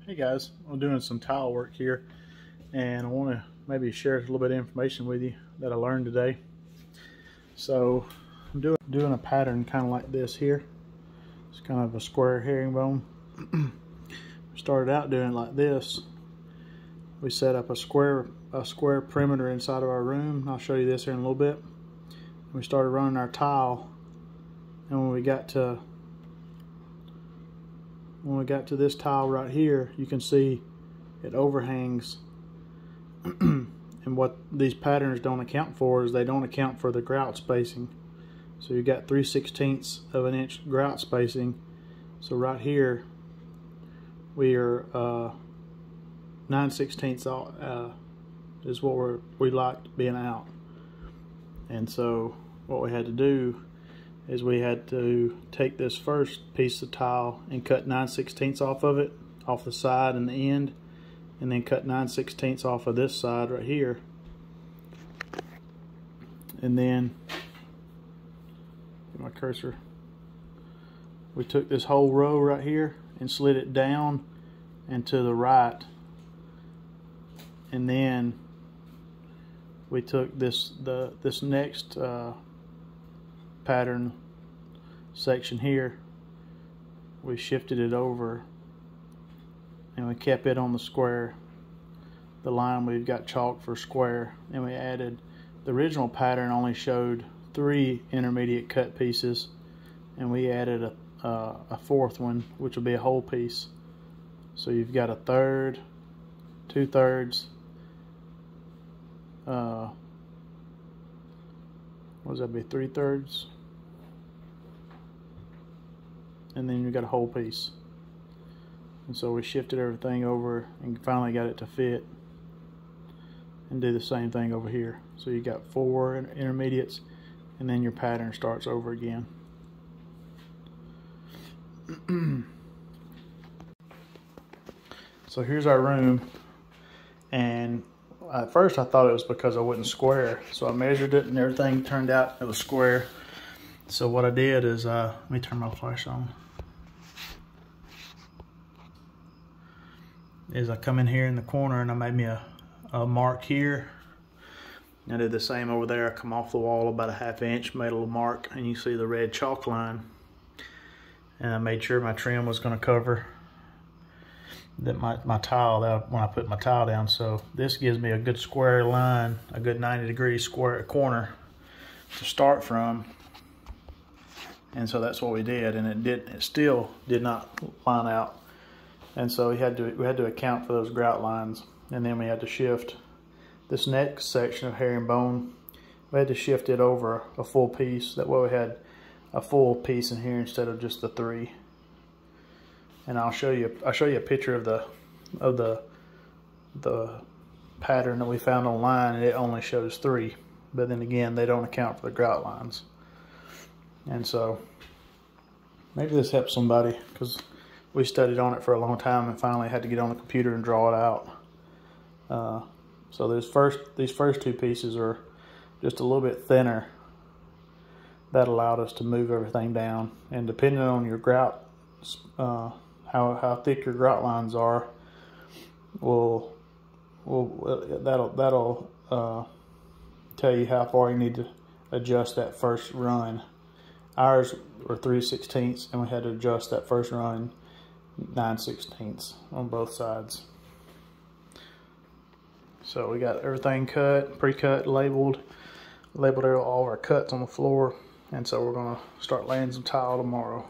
Hey guys, I'm doing some tile work here and I want to maybe share a little bit of information with you that I learned today. So I'm doing a pattern kind of like this here. It's kind of a square herringbone. Started out doing it like this. We set up a square perimeter inside of our room. I'll show you this here in a little bit. We started running our tile, and when we got to this tile right here, you can see it overhangs. And what these patterns don't account for is they don't account for the grout spacing. So you got 3/16 of an inch grout spacing. So right here we are 9/16 is what we liked being out. And so what we had to do is we had to take this first piece of tile and cut 9/16 off of it, off the side and the end, and then cut 9/16 off of this side right here. And then, get my cursor, we took this whole row right here and slid it down and to the right. And then we took this next pattern section here, we shifted it over and we kept it on the square, the line we've got chalked for square, and we added, the original pattern only showed 3 intermediate cut pieces, and we added a fourth one, which will be a whole piece. So you've got 1/3, 2/3, what does that be, 3/3, and then you got a whole piece. And so we shifted everything over and finally got it to fit, and do the same thing over here. So you got 4 intermediates, and then your pattern starts over again. So here's our room, and at first I thought it was because I wasn't square, so I measured it and everything turned out it was square. So what I did is, let me turn my flash on, is I come in here in the corner and I made me a mark here. I did the same over there. I come off the wall about 1/2 inch, made a little mark, and you see the red chalk line. And I made sure my trim was going to cover that my tile when I put my tile down. So this gives me a good square line, a good 90-degree square corner to start from. And so that's what we did, and it still did not line out. And so we had to account for those grout lines, and then we had to shift this next section of herringbone. We had to shift it over a full piece. That way we had a full piece in here instead of just the 3. And I'll show you a picture of the pattern that we found online, and it only shows 3. But then again, they don't account for the grout lines. And so maybe this helps somebody, because we studied on it for a long time and finally had to get on the computer and draw it out. So these first 2 pieces are just a little bit thinner. That allowed us to move everything down, and depending on your grout, how thick your grout lines are, that'll tell you how far you need to adjust that first run. Ours were 3/16, and we had to adjust that first run 9/16 on both sides. So we got everything cut, pre-cut, labeled all our cuts on the floor, and so we're gonna start laying some tile tomorrow.